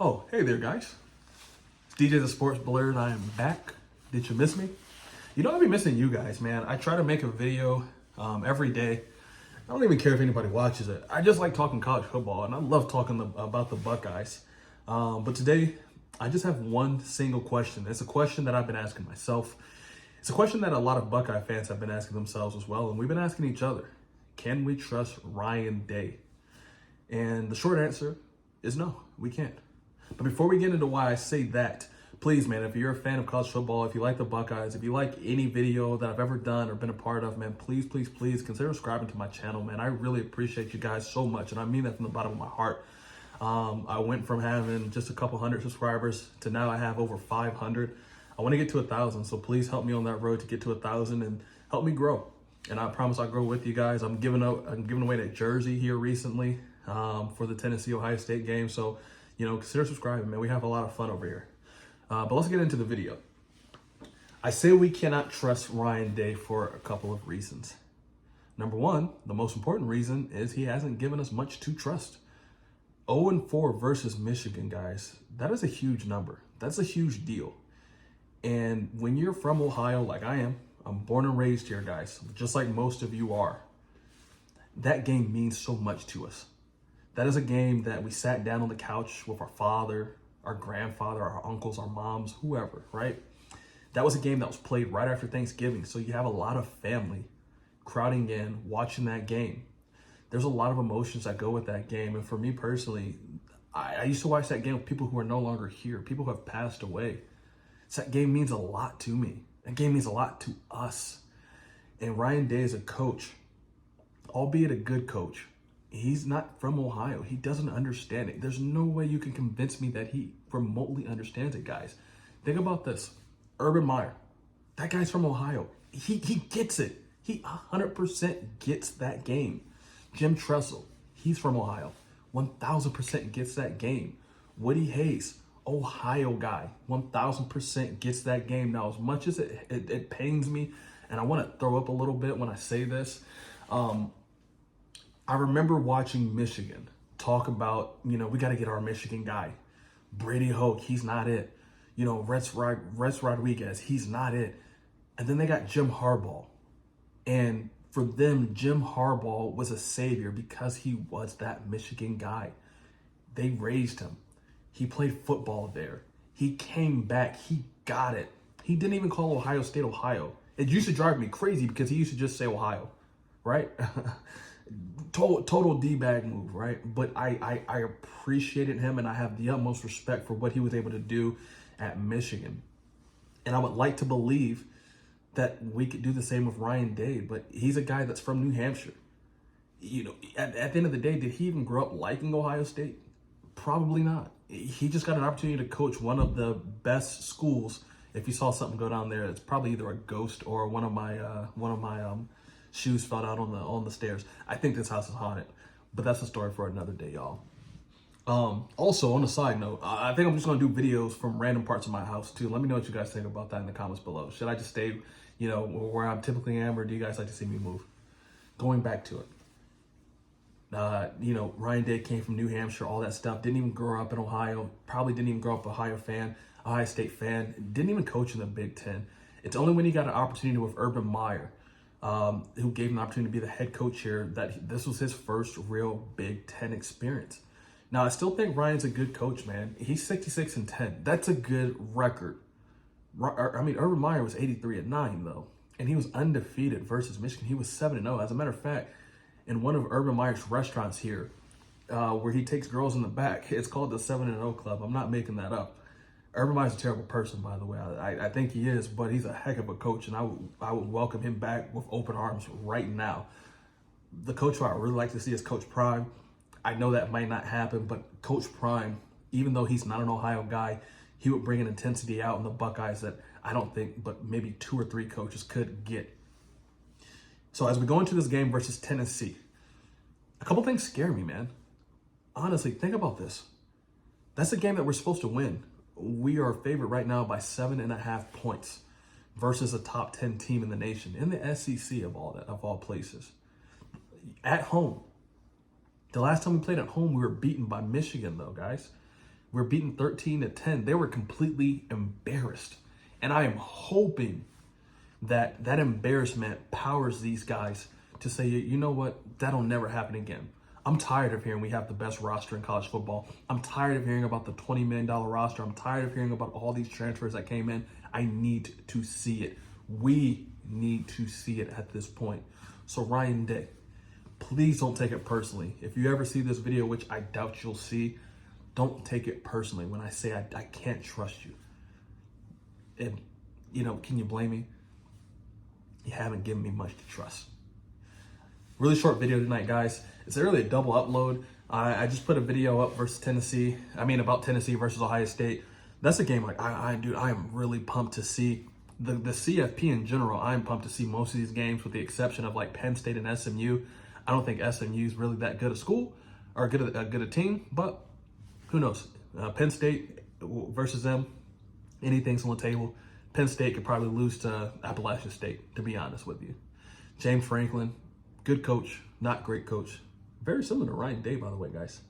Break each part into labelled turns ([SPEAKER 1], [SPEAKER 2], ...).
[SPEAKER 1] Oh, hey there, guys. It's DJ the Sports Blur, and I am back. Did you miss me? You know, I'll be missing you guys, man. I try to make a video every day. I don't even care if anybody watches it. I just like talking college football, and I love talking about the Buckeyes. But today, I just have one single question. It's a question that I've been asking myself. It's a question that a lot of Buckeye fans have been asking themselves as well, and we've been asking each other. Can we trust Ryan Day? And the short answer is no, we can't. But before we get into why I say that, please, man, if you're a fan of college football, if you like the Buckeyes, if you like any video that I've ever done or been a part of, man, please consider subscribing to my channel, man. I really appreciate you guys so much, and I mean that from the bottom of my heart. I went from having just a couple hundred subscribers to now I have over 500. I want to get to 1,000, so please help me on that road to get to 1,000 and help me grow. And I promise I'll grow with you guys. I'm giving away that jersey here recently for the Tennessee-Ohio State game. So, you know, consider subscribing, man. We have a lot of fun over here. But let's get into the video. I say we cannot trust Ryan Day for a couple of reasons. Number one, the most important reason is he hasn't given us much to trust. 0-4 versus Michigan, guys. That is a huge number. That's a huge deal. And when you're from Ohio, like I am, I'm born and raised here, guys, just like most of you are, that game means so much to us. That is a game that we sat down on the couch with our father, our grandfather, our uncles, our moms, whoever, right? That was a game that was played right after Thanksgiving. So you have a lot of family crowding in, watching that game. There's a lot of emotions that go with that game. And for me personally, I used to watch that game with people who are no longer here, people who have passed away. So that game means a lot to me. That game means a lot to us. And Ryan Day is a coach, albeit a good coach. He's not from Ohio. He doesn't understand it. There's no way you can convince me that he remotely understands it, guys. Think about this. Urban Meyer, that guy's from Ohio. He gets it. He 100% gets that game. Jim Tressel, he's from Ohio. 1,000% gets that game. Woody Hayes, Ohio guy, 1,000% gets that game. Now, as much as it pains me, and I want to throw up a little bit when I say this, I remember watching Michigan talk about, you know, we got to get our Michigan guy. Brady Hoke, he's not it. You know, Rex Rodriguez, he's not it. And then they got Jim Harbaugh. And for them, Jim Harbaugh was a savior because he was that Michigan guy. They raised him. He played football there. He came back. He got it. He didn't even call Ohio State Ohio. It used to drive me crazy because he used to just say Ohio, right? Total D-bag move, right? But I appreciated him, and I have the utmost respect for what he was able to do at Michigan. And I would like to believe that we could do the same with Ryan Day, but he's a guy that's from New Hampshire. You know, at the end of the day, did he even grow up liking Ohio State? Probably not. He just got an opportunity to coach one of the best schools. If you saw something go down there, it's probably either a ghost or one of my shoes fell out on the stairs. I think this house is haunted, but that's a story for another day, y'all. Also, on a side note, I think I'm just gonna do videos from random parts of my house too. Let me know what you guys think about that in the comments below. Should I just stay, you know, where I'm typically am, or do you guys like to see me move? Going back to it. You know, Ryan Day came from New Hampshire, all that stuff. Didn't even grow up in Ohio. Probably didn't even grow up Ohio State fan. Didn't even coach in the Big Ten. It's only when he got an opportunity with Urban Meyer, who gave him the opportunity to be the head coach here, that this was his first real Big Ten experience. Now, I still think Ryan's a good coach, man. He's 66-10. That's a good record. I mean, Urban Meyer was 83-9 though, and he was undefeated versus Michigan. He was 7-0. As a matter of fact, in one of Urban Meyer's restaurants here, where he takes girls in the back, it's called the 7-0 Club. I'm not making that up. Urban Meyer's a terrible person, by the way. I think he is, but he's a heck of a coach, and I would welcome him back with open arms right now. The coach who I really like to see is Coach Prime. I know that might not happen, but Coach Prime, even though he's not an Ohio guy, he would bring an intensity out in the Buckeyes that I don't think but maybe 2 or 3 coaches could get. So as we go into this game versus Tennessee, a couple things scare me, man. Honestly, think about this. That's a game that we're supposed to win. We are favored right now by 7.5 points versus a top 10 team in the nation, in the SEC of all places. At home. The last time we played at home, we were beaten by Michigan, though, guys. We're beaten 13-10. They were completely embarrassed. And I am hoping that that embarrassment powers these guys to say, you know what, that'll never happen again. I'm tired of hearing we have the best roster in college football. I'm tired of hearing about the $20 million roster. I'm tired of hearing about all these transfers that came in. I need to see it. We need to see it at this point. So Ryan Day, please don't take it personally. If you ever see this video, which I doubt you'll see, don't take it personally when I say I can't trust you. And, you know, can you blame me? You haven't given me much to trust. Really short video tonight, guys. It's really a double upload. I just put a video up about Tennessee versus Ohio State. That's a game like I am really pumped to see. The CFP in general, I'm pumped to see most of these games with the exception of like Penn State and SMU. I don't think SMU is really that good a school or good a team, but who knows? Penn State versus them, anything's on the table. Penn State could probably lose to Appalachian State, to be honest with you. James Franklin, good coach, not great coach. Very similar to Ryan Day, by the way, guys.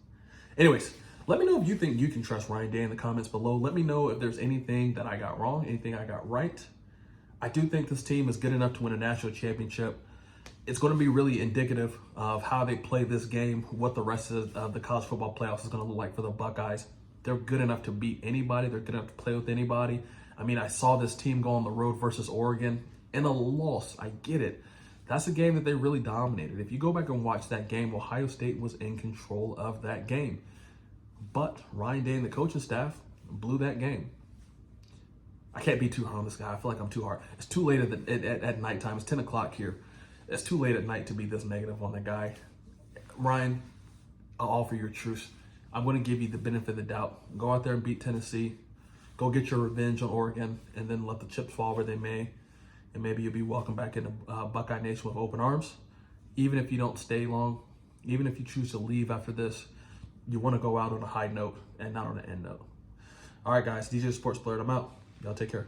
[SPEAKER 1] Anyways, let me know if you think you can trust Ryan Day in the comments below. Let me know if there's anything that I got wrong, anything I got right. I do think this team is good enough to win a national championship. It's going to be really indicative of how they play this game, what the rest of the college football playoffs is going to look like for the Buckeyes. They're good enough to beat anybody. They're good enough to play with anybody. I mean, I saw this team go on the road versus Oregon in a loss. I get it. That's a game that they really dominated. If you go back and watch that game, Ohio State was in control of that game. But Ryan Day and the coaching staff blew that game. I can't be too hard on this guy. I feel like I'm too hard. It's too late at nighttime. It's 10 o'clock here. It's too late at night to be this negative on the guy. Ryan, I'll offer you a truce. I'm going to give you the benefit of the doubt. Go out there and beat Tennessee. Go get your revenge on Oregon, and then let the chips fall where they may. And maybe you'll be welcomed back into Buckeye Nation with open arms. Even if you don't stay long, even if you choose to leave after this, you want to go out on a high note and not on an end note. All right, guys, DJ Sports Blurred, I'm out. Y'all take care.